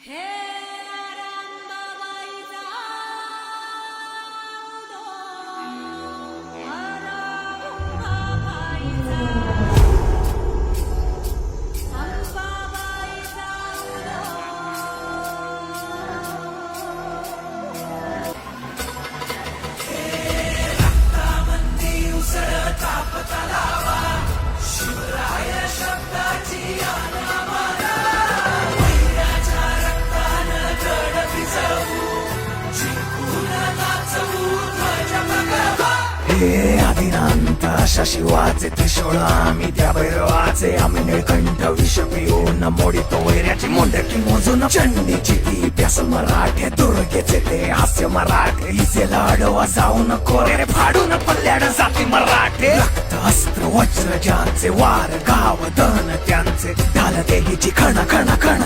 हे रामबाबाईचा उदो, रामबाबाईचा, अंबाबाईचा उदो. हे आदिनांत अशा शिवाचे त्रिशूळ आम्ही त्या भैरवाचे आम्ही निळकंठ विष पिऊन मोडितो वैऱ्याची मुंडकी मोजून चंडीची ती प्यास मराठे दुर्गेचे ते हास्य मराठे हिचे लाडवा जाऊन कोरे फाडून पल्ल्याड जाती मराठे रक्त अस्त्र वज्र ज्यांचे वार गाव दन त्यांचे ढाल देहीची खण खण खण